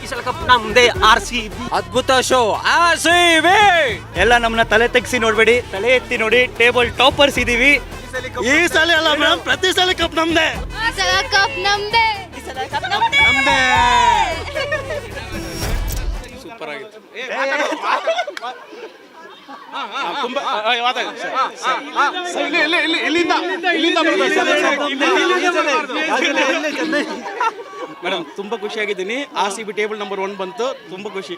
ಈ ಸಲ ಕಪ್ ನಮ್ದೇ RCB. ಅದ್ಭುತ ಶೋ RCB. ಎಲ್ಲ ನಮ್ಮನ್ನ ತಲೆ ತೆಗ್ಸಿ ನೋಡ್ಬೇಡಿ, ತಲೆ ಎತ್ತಿ ನೋಡಿ. ಟೇಬಲ್ ಟಾಪರ್ಸ್ ಇದೀವಿ. ಈ ಸಲ ಅಲ್ಲ ಮೇಡಮ್, ಪ್ರತಿ ಸಲ ಕಪ್ ನಮ್ದೇ. ಕಪ್ ನಮ್ದೇ. ನಮ್ದೇ. ಸೂಪರ್ ಆಗಿತ್ತು. ಮೇಡಮ್ ತುಂಬಾ ಖುಷಿ ಆಗಿದ್ದೀನಿ. RCB ಟೇಬಲ್ ನಂಬರ್ 1 ಬಂತು, ತುಂಬಾ ಖುಷಿ.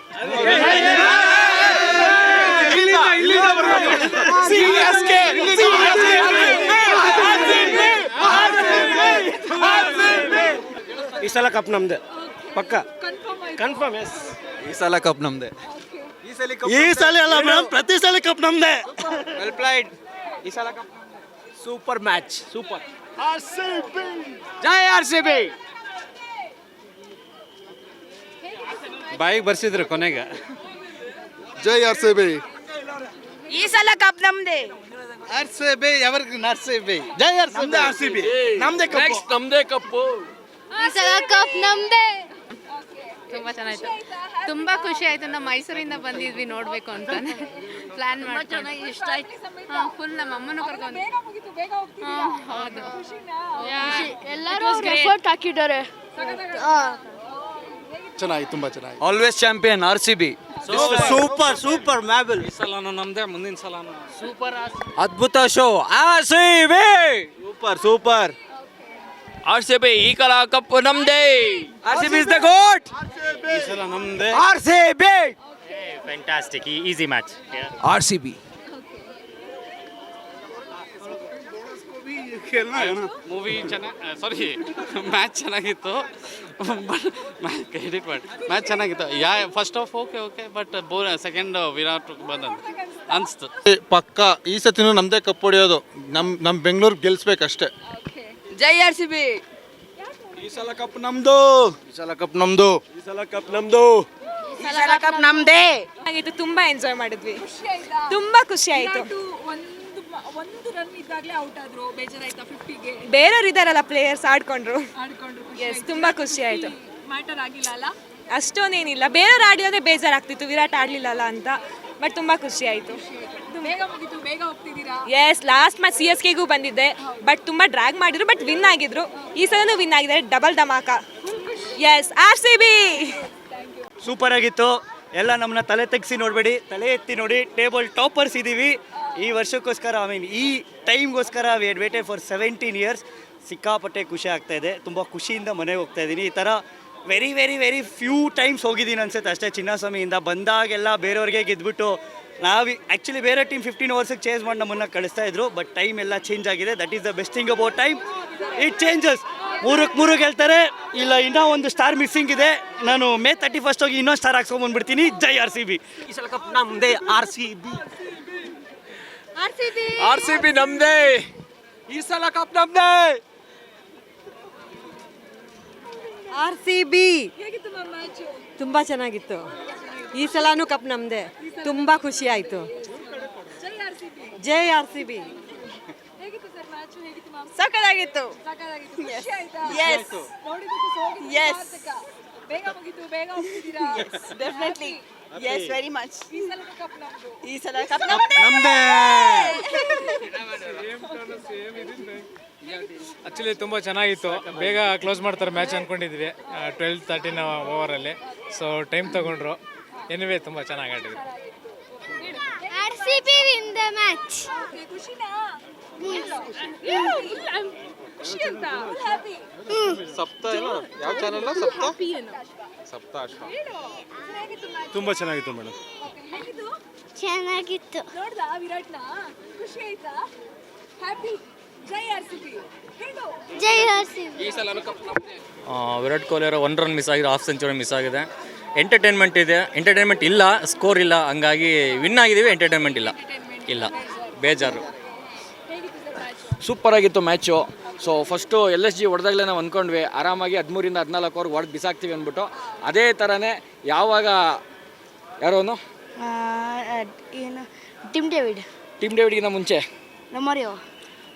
ಈ ಸಲ ಕಪ್ ನಮ್ದೆ ಪಕ್ಕ ಕನ್ಫರ್ಮ್. ಎಸ್, ಈ ಸಲ ಕಪ್ ನಮ್ದೆ. ಈ ಸಲ ಅಲ್ಲ ಮೇಡಮ್, ಪ್ರತಿ ಸಲ ಕಪ್ ನಮ್ದೆ. Well played. ಈ ಸಲ ಕಪ್ ಸೂಪರ್ ಮ್ಯಾಚ್, ಸೂಪರ್. ಜೈ RCB. ಬಾಯಿಗೆ ಬರ್ಸಿದ್ರು ಕೊನೆಗೆ. ಜೈ RCB. ಈ ಸಲ ಕಪ್ ನಮ್ದೇ. RCB evergreen RCB. ಜೈ RCB. ನಮ್ದೇ ಕಪ್. ನಮ್ದೇ ಕಪ್ಪು. ಈ ಸಲ ಕಪ್ ನಮ್ದೇ. ತುಂಬಾ ಚೆನ್ನಾಗಿತ್ತು, ತುಂಬಾ ಖುಷಿ ಆಯ್ತು. ನಾವು ಮೈಸೂರಿಂದ ಬಂದಿದ್ವಿ ನೋಡ್ಬೇಕು ಅಂತ ಪ್ಲಾನ್ ಮಾಡ್ಕೊಂಡು. ಇಷ್ಟ ಆಯ್ತು. ಫುಲ್ ನಮ್ಮ ಅಮ್ಮನೂ ಕರ್ಕೊಂಡು. ಹೌದು, ಎಲ್ಲರೂ ಎಫರ್ಟ್ ಹಾಕಿದ್ದಾರೆ. ಚೆನ್ನಾಗಿ, ತುಂಬಾ ಚೆನ್ನಾಗಿ. Always champion RCB. Super super ಮ್ಯಾಬಲ್. ಈ ಸಲಾನು ನಮ್ದೇ, ಮುಂದಿನ ಸಲಾನು ಸೂಪರ್. ಅದ್ಭುತ show RCB. Super super. RCB ಈ ಕಲ ಕಪ್ಪು ನಮ್ದೇ. RCB is the goat. ಈ ಸಲ ನಮ್ದೇ. RCB. Fantastic, easy match. RCB. Movie ಚೆನ್ನಾಗಿ ಮ್ಯಾಚ್ ಚೆನ್ನಾಗಿತ್ತು. ಎಡಿಟ್ ಮಾಡಿ ಮ್ಯಾಚ್ ಚೆನ್ನಾಗಿತ್ತು. First half okay but second Virat ಬಂದಂತ ಅನಿಸ್ತು. ಪಕ್ಕ ಈ ಸತಿನೂ ನಮ್ದೇ ಕಪ್ ಹೊಡೆಯೋದು. ನಮ್ಮ ಬೆಂಗಳೂರು ಗೆಲ್ಸ್ಬೇಕಷ್ಟೇ. ಜೈ RCB. ಈ ಸಲ ಕಪ್ ನಮ್ದು. ಈ ಸಲ ಕಪ್ ನಮ್ದು. ಈ ಸಲ ಕಪ್ ನಮ್ದು. ಈ ಸಲ ಕಪ್ ನಮ್ದೇ. ತುಂಬಾ ಎಂಜಾಯ್ ಮಾಡಿದ್ವಿ, ತುಂಬಾ ಖುಷಿ ಆಯ್ತು. ಒಂದು ರನ್ ಇದ್ದಾಗಲೇ ಔಟ್ ಆದ್ರು, ಬೇಜಾರಾಯ್ತಾ 50ಗೆ? ಬೇರೆಯವ್ರು ಇದಾರಲ್ಲ ಪ್ಲೇಯರ್ಸ್ ಆಡ್ಕೊಂಡ್ರು. ಎಸ್, ತುಂಬಾ ಖುಷಿ ಆಯ್ತು. ಮ್ಯಾಟರ್ ಆಗಿಲ್ಲ ಅಲ್ಲ? ಅಷ್ಟೊಂದೇನಿಲ್ಲ, ಬೇರೆಯವ್ರು ಆಡಿಯೋದೇ ಬೇಜಾರಾಗ್ತಿತ್ತು ವಿರಾಟ್ ಆಡ್ಲಿಲ್ಲಲ್ಲ ಅಂತ. ಬಟ್ ತುಂಬಾ ಖುಷಿ ಆಯ್ತು. ಬೇಗ ಮುಗಿತು, ಬೇಗ ಹೋಗ್ತಿದ್ದೀರಾ? ಎಸ್, ಲಾಸ್ಟ್ ಮ್ಯಾಚ್ CSKಗೂ ಬಂದಿದ್ದೆ, ಬಟ್ ತುಂಬಾ ಡ್ರ್ಯಾಗ್ ಮಾಡಿದ್ರು, ಬಟ್ ವಿನ್ ಆಗಿದ್ರು. ಈ ಸಲನೂ ವಿನ್ ಆಗಿದ್ದಾರೆ, ಡಬಲ್ ಧಮಾಕ. Yes, RCB. ಸೂಪರ್ ಆಗಿತ್ತು. ಎಲ್ಲ ನಮ್ಮನ್ನ ತಲೆ ತೆಗ್ಸಿ ನೋಡ್ಬೇಡಿ, ತಲೆ ಎತ್ತಿ ನೋಡಿ. ಟೇಬಲ್ ಟಾಪರ್ಸ್ ಇದೀವಿ. ಈ ವರ್ಷಕ್ಕೋಸ್ಕರ, ಈ ಟೈಮ್ಗೋಸ್ಕರ we had waited for 17 years. ಸಿಕ್ಕಾಪಟ್ಟೆ ಖುಷಿ ಆಗ್ತಾ ಇದೆ. ತುಂಬ ಖುಷಿಯಿಂದ ಮನೆಗೆ ಹೋಗ್ತಾ ಇದ್ದೀನಿ. ಈ ಥರ very very very few times ಹೋಗಿದ್ದೀನಿ ಅನ್ಸುತ್ತೆ ಅಷ್ಟೇ. ಚಿನ್ನಸ್ವಾಮಿಯಿಂದ ಬಂದಾಗೆಲ್ಲ ಬೇರೆಯವ್ರಿಗೆ ಗೆದ್ಬಿಟ್ಟು ನಾವು ಆ್ಯಕ್ಚುಲಿ ಬೇರೆ ಟೀಮ್ 15 ಓವರ್ಸಿಗೆ ಚೇಂಜ್ ಮಾಡಿ ನಮ್ಮನ್ನು ಕಳಿಸ್ತಾ ಇದ್ರು. ಬಟ್ ಟೈಮ್ ಎಲ್ಲ ಚೇಂಜ್ ಆಗಿದೆ. That is the best thing about time. It changes. 3-3 ಗೆಲ್ತಾರೆ. ಇಲ್ಲ, ಇನ್ನೂ ಒಂದು ಸ್ಟಾರ್ ಮಿಸ್ಸಿಂಗ್ ಇದೆ. ನಾನು May 31 ಹೋಗಿ ಇನ್ನೊಂದು ಸ್ಟಾರ್ ಹಾಕ್ಸ್ಕೊಂಡ್ಬಂದ್ಬಿಡ್ತೀನಿ. ಜೈ RCB. ಈ ಸಲ ಕಪ್ ನಮ್ದೇ. RCB. RCB ನಮ್ದೇ. ಈ ಸಲ ಕಪ್ ನಮ್ದೇ. RCB ತುಂಬಾ ಚೆನ್ನಾಗಿತ್ತು. ಈ ಸಲನೂ ಕಪ್ ನಮ್ದೆ. ತುಂಬಾ ಖುಷಿ ಆಯ್ತು. ಜೈ RCB. ಹೇಗಿತ್ತು ಸರ್ ಮ್ಯಾಚ್? ಹೇಗಿತ್ತು ಮ್ಯಾಮ್? ಸಕ್ಕತ್ತಾಗಿತ್ತು. ಖುಷಿ ಆಯ್ತಾ? Yes, yes. ಬೇಗ ಮುಗಿತು, ಬೇಗ ಹೋಗ್ತಿದ್ದೀರಾ? ಡೆಫಿನೆಟ್ಲಿ. Yes, very much. ಈ ಸಲ ಕಪ್ ನಮ್ದು. ಈ ಸಲ ಕಪ್ ನಮ್ದೇ. ಆ್ಯಕ್ಚುಲಿ ತುಂಬ ಚೆನ್ನಾಗಿತ್ತು. ಬೇಗ ಕ್ಲೋಸ್ ಮಾಡ್ತಾರೆ ಮ್ಯಾಚ್ ಅಂದ್ಕೊಂಡಿದ್ವಿ 12-13 ಓವರಲ್ಲಿ. ಸೊ ಟೈಮ್ ತಗೊಂಡ್ರು. ಎನಿವೇ ತುಂಬ ಚೆನ್ನಾಗಿ ಆಡಿದ್ರು. RCB win the match. ಖುಷಿನಾ? ಖುಷಿ ಅಂತ ಹ್ಯಾಪಿ. ಸಪ್ತ ಯಾವ ಚಾನಲ್? ಸಪ್ತ ತುಂಬ ಚೆನ್ನಾಗಿತ್ತು ಮೇಡಮ್. ಹೇಗಿತ್ತು? ಚೆನ್ನಾಗಿತ್ತು. ನೋಡ್ದಾ ವಿರಾಟ್ನ? ಖುಷಿ ಆಯ್ತಾ? ಹ್ಯಾಪಿ. ಜೈ RCB. ಹೇಳು. ಜೈ RCB. ಈ ಸಲ ವಿರಾಟ್ ಕೊಹ್ಲಿ ಅವರ 1 ರನ್ ಮಿಸ್ ಆಗಿದೆ, ಹಾಫ್ ಸೆಂಚುರಿ ಮಿಸ್ ಆಗಿದೆ. ಎಂಟರ್ಟೈನ್ಮೆಂಟ್ ಇದೆ, ಎಂಟರ್ಟೈನ್ಮೆಂಟ್ ಇಲ್ಲ, ಸ್ಕೋರ್ ಇಲ್ಲ, ಹಂಗಾಗಿ ವಿನ್ ಆಗಿದ್ದೀವಿ. ಎಂಟರ್ಟೈನ್ಮೆಂಟ್ ಇಲ್ಲ, ಬೇಜಾರು. ಸೂಪರ್ ಆಗಿತ್ತು ಮ್ಯಾಚು. ಸೊ ಫಸ್ಟು LSG ಹೊಡೆದಾಗಲೇ ನಾವು ಅಂದ್ಕೊಂಡ್ವಿ ಆರಾಮಾಗಿ 13ರಿಂದ 14 ಓವರ್ ಹೊಡೆದು ಬಿಸಾಕ್ತೀವಿ ಅಂದ್ಬಿಟ್ಟು. ಅದೇ ಥರನೇ ಯಾವಾಗ ಯಾರೋನು ಏನು ಟೀಮ್ ಡೇವಿಡ್ಗಿಂತ ಮುಂಚೆ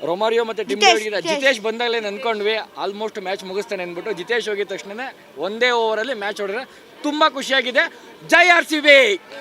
ರೊಮಾರಿಯೋ ಮತ್ತು ಟಿಮ್ ಡೇವಿಡ್ ಜಿತೇಶ್ ಬಂದಾಗಲೇ ಅನ್ಕೊಂಡ್ವಿ ಆಲ್ಮೋಸ್ಟ್ ಮ್ಯಾಚ್ ಮುಗಿಸ್ತಾನೆ ಅಂದ್ಬಿಟ್ಟು ಜಿತೇಶ್ ಹೋಗಿದ ತಕ್ಷಣ ಒಂದೇ ಓವರಲ್ಲಿ ಮ್ಯಾಚ್ ಹೊಡೆದ್ರೆ ತುಂಬ ಖುಷಿಯಾಗಿದೆ. ಜೈ RCB.